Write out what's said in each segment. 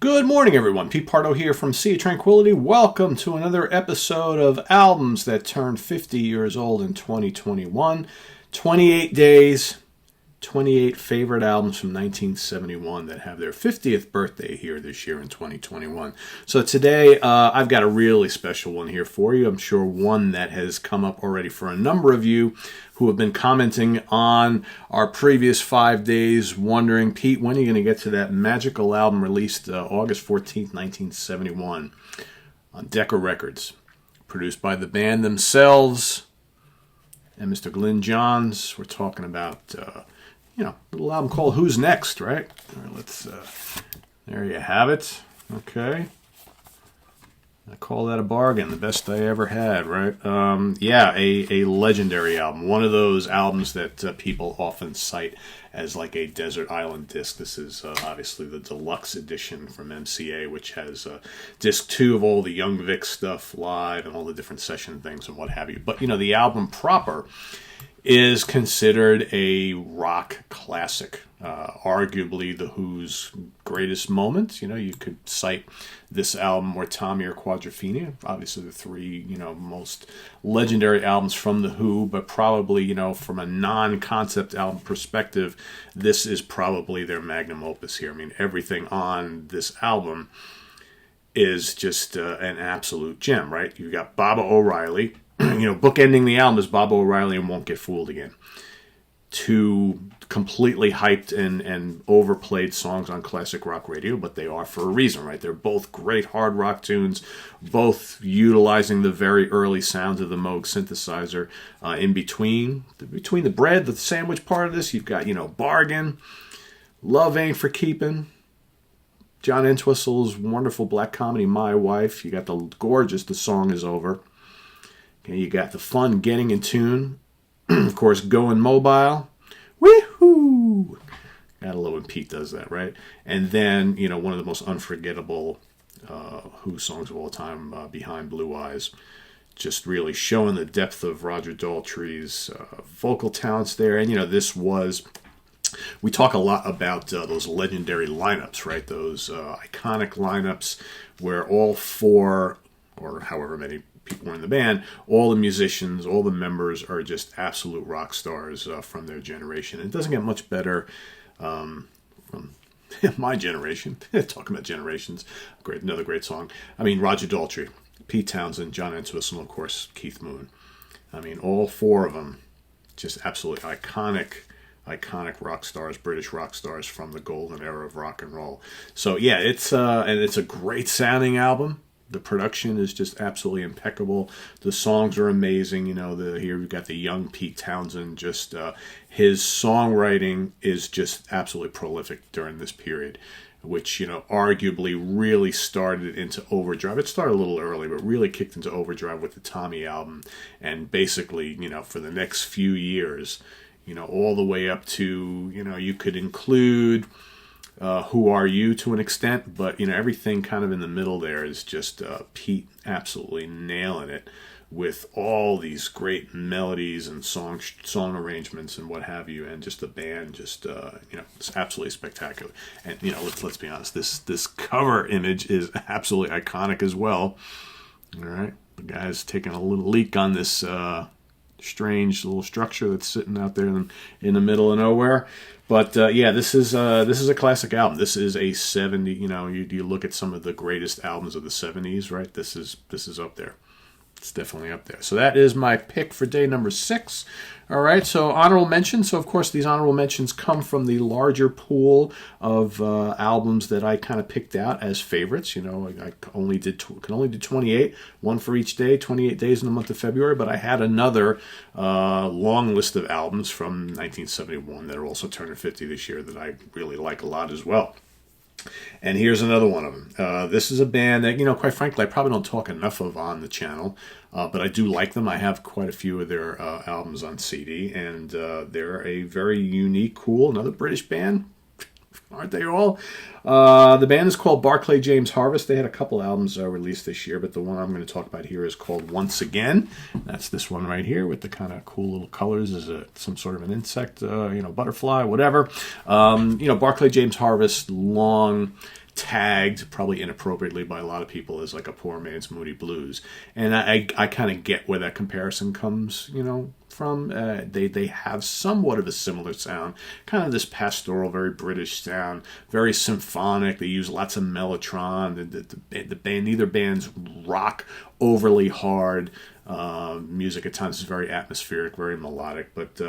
Good morning, everyone. Pete Pardo here from Sea of Tranquility. Welcome to another episode of Albums That Turned 50 Years Old in 2021. 28 days, 28 favorite albums from 1971 that have their 50th birthday here this year in 2021. So today, I've got a really special one here for you. I'm sure one that has come up already for a number of you who have been commenting on our previous 5 days, wondering, Pete, when are you going to get to that magical album released August 14th, 1971 on Decca Records, produced by the band themselves and Mr. Glyn Johns. We're talking about, a little album called Who's Next, right? All right, let's, there you have it. Okay. I call that a bargain, the best I ever had, right? A legendary album. One of those albums that people often cite as like a desert island disc. This is obviously the deluxe edition from MCA, which has disc 2 of all the Young Vic stuff live and all the different session things and what have you. But, the album proper is considered a rock classic. Arguably the Who's greatest moment. You could cite this album or Tommy or Quadrophenia, obviously the three, most legendary albums from the Who, but probably, from a non-concept album perspective, this is probably their magnum opus here. I mean, everything on this album is just an absolute gem, right? You've got Baba O'Riley, bookending the album is Baba O'Riley and Won't Get Fooled Again. Two completely hyped and overplayed songs on classic rock radio, but they are for a reason, right? They're both great hard rock tunes, both utilizing the very early sounds of the Moog synthesizer. In between the bread, the sandwich part of this, you've got, Bargain, Love Ain't for Keeping, John Entwistle's wonderful black comedy, My Wife. You got the gorgeous The Song Is Over. Okay, you got the fun Getting in Tune. Of course, Going Mobile. Woohoo! Gotta love when Pete does that, right? And then, one of the most unforgettable Who songs of all time, Behind Blue Eyes. Just really showing the depth of Roger Daltrey's vocal talents there. And, this was... We talk a lot about those legendary lineups, right? Those iconic lineups where all four, or however many people were in the band, all the musicians, all the members are just absolute rock stars from their generation. It doesn't get much better from my generation. Talking about generations, another great song. I mean, Roger Daltrey, Pete Townsend, John Entwistle, and of course Keith Moon. I mean, all four of them just absolutely iconic rock stars, British rock stars from the golden era of rock and roll. So yeah, it's a great sounding album. The production is just absolutely impeccable. The songs are amazing. Here we've got the young Pete Townsend. Just his songwriting is just absolutely prolific during this period, which, arguably really started into overdrive. It started a little early, but really kicked into overdrive with the Tommy album. And basically, for the next few years, all the way up to, you could include Who Are You to an extent, but everything kind of in the middle there is just Pete absolutely nailing it with all these great melodies and song arrangements and what have you, and just the band just it's absolutely spectacular. And let's be honest, this cover image is absolutely iconic as well. All right, the guy's taking a little leak on this strange little structure that's sitting out there in the middle of nowhere. But this is a classic album. This is a 70. You look at some of the greatest albums of the 70s, right? This is up there. It's definitely up there. So that is my pick for day number 6. All right, so honorable mentions. So, of course, these honorable mentions come from the larger pool of albums that I kind of picked out as favorites. I can only do 28, one for each day, 28 days in the month of February. But I had another long list of albums from 1971 that are also turning 50 this year that I really like a lot as well. And here's another one of them. This is a band that, quite frankly, I probably don't talk enough of on the channel, but I do like them. I have quite a few of their albums on CD, and they're a very unique, cool, another British band. Aren't they all? The band is called Barclay James Harvest. They had a couple albums released this year, but the one I'm going to talk about here is called Once Again. That's this one right here with the kind of cool little colors as some sort of an insect, butterfly, whatever. Barclay James Harvest, long tagged, probably inappropriately by a lot of people, as like a poor man's Moody Blues. And I kind of get where that comparison comes, from. They have somewhat of a similar sound, kind of this pastoral, very British sound, very symphonic. They use lots of mellotron. The band, neither bands rock overly hard. Music at times is very atmospheric, very melodic. But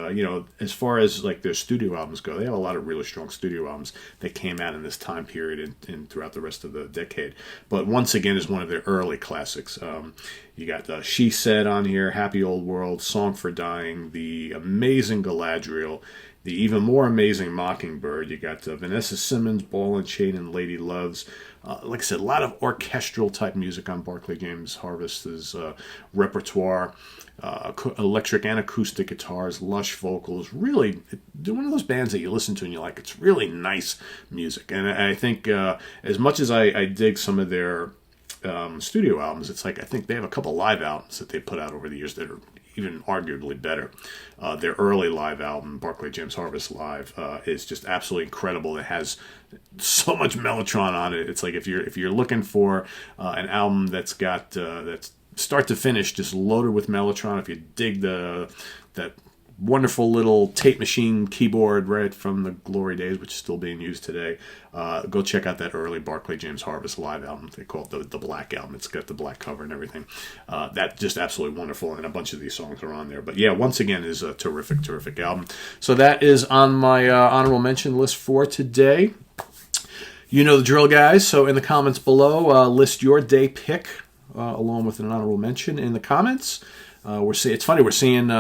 as far as like their studio albums go, they have a lot of really strong studio albums that came out in this time period and throughout the rest of the decade. But once again, is one of their early classics. You got She Said on here, Happy Old World, Song for Dying, the amazing Galadriel, the even more amazing Mockingbird. You got Vanessa Simmons, Ball and Chain, and Lady Loves. Like I said, a lot of orchestral type music on Barclay James Harvest's repertoire. Electric and acoustic guitars, lush vocals. Really, they're one of those bands that you listen to and you're like, it's really nice music. And I think as much as I dig some of their studio albums, it's like I think they have a couple live albums that they put out over the years that are even arguably better. Their early live album, Barclay James Harvest Live, is just absolutely incredible. It has so much mellotron on it. It's like if you're looking for an album that's got that's start to finish just loaded with mellotron, if you dig that wonderful little tape machine keyboard right from the glory days, which is still being used today, go check out that early Barclay James Harvest live album. They call it the Black Album. It's got the black cover and everything. That's just absolutely wonderful, and a bunch of these songs are on there. But yeah, once again, is a terrific album. So that is on my honorable mention list for today. You know the drill, guys. So in the comments below, list your day pick along with an honorable mention in the comments. It's funny, we're seeing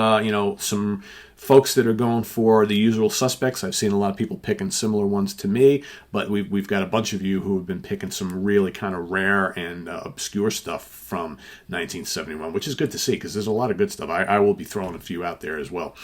some folks that are going for the usual suspects. I've seen a lot of people picking similar ones to me, but we've got a bunch of you who have been picking some really kind of rare and obscure stuff from 1971, which is good to see because there's a lot of good stuff. I will be throwing a few out there as well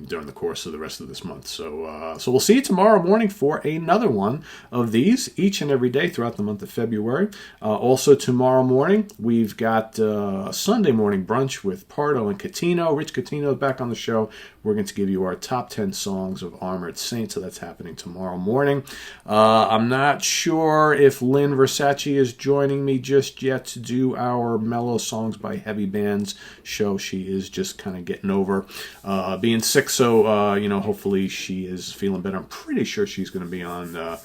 during the course of the rest of this month. So we'll see you tomorrow morning for another one of these each and every day throughout the month of February. Also tomorrow morning, we've got a Sunday morning brunch with Pardo and Catino. Rich Catino is back on the show. We're going to give you our top 10 songs of Armored Saint, so that's happening tomorrow morning. I'm not sure if Lynn Versace is joining me just yet to do our Mellow Songs by Heavy Bands show. She is just kind of getting over being sick, so hopefully she is feeling better. I'm pretty sure she's going to be on the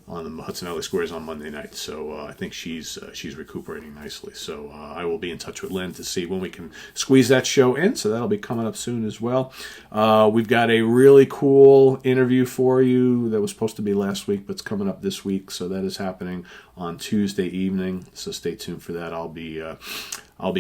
Hudson Valley Squares on Monday night, so I think she's recuperating nicely. So I will be in touch with Lynn to see when we can squeeze that show in, so that'll be coming up soon as well. We've got a really cool interview for you that was supposed to be last week, but it's coming up this week, so that is happening on Tuesday evening, so stay tuned for that. I'll be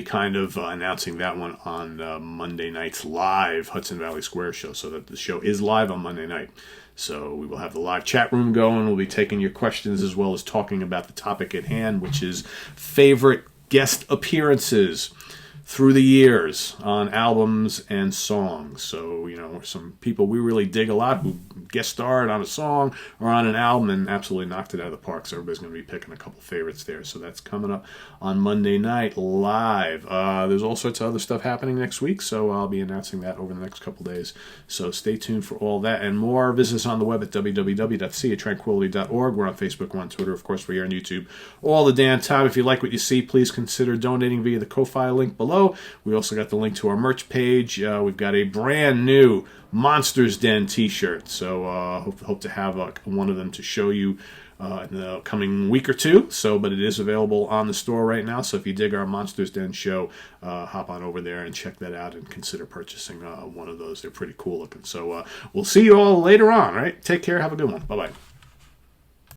kind of announcing that one on Monday night's live Hudson Valley Square show, so that the show is live on Monday night. So we will have the live chat room going. We'll be taking your questions as well as talking about the topic at hand, which is favorite guest appearances through the years on albums and songs. So, some people we really dig a lot who guest starred on a song or on an album and absolutely knocked it out of the park. So everybody's going to be picking a couple favorites there. So that's coming up on Monday night live. There's all sorts of other stuff happening next week, so I'll be announcing that over the next couple days. So stay tuned for all that and more. Visit us on the web at www.seatranquility.org. We're on Facebook, we're on Twitter, of course, we're here on YouTube all the damn time. If you like what you see, please consider donating via the Ko-Fi link below. We also got the link to our merch page. We've got a brand new Monsters Den t-shirt, so hope to have one of them to show you in the coming week or two. But it is available on the store right now, so if you dig our Monsters Den show, hop on over there and check that out and consider purchasing one of those. They're pretty cool looking. So we'll see you all later on, all right? Take care, have a good one. Bye-bye.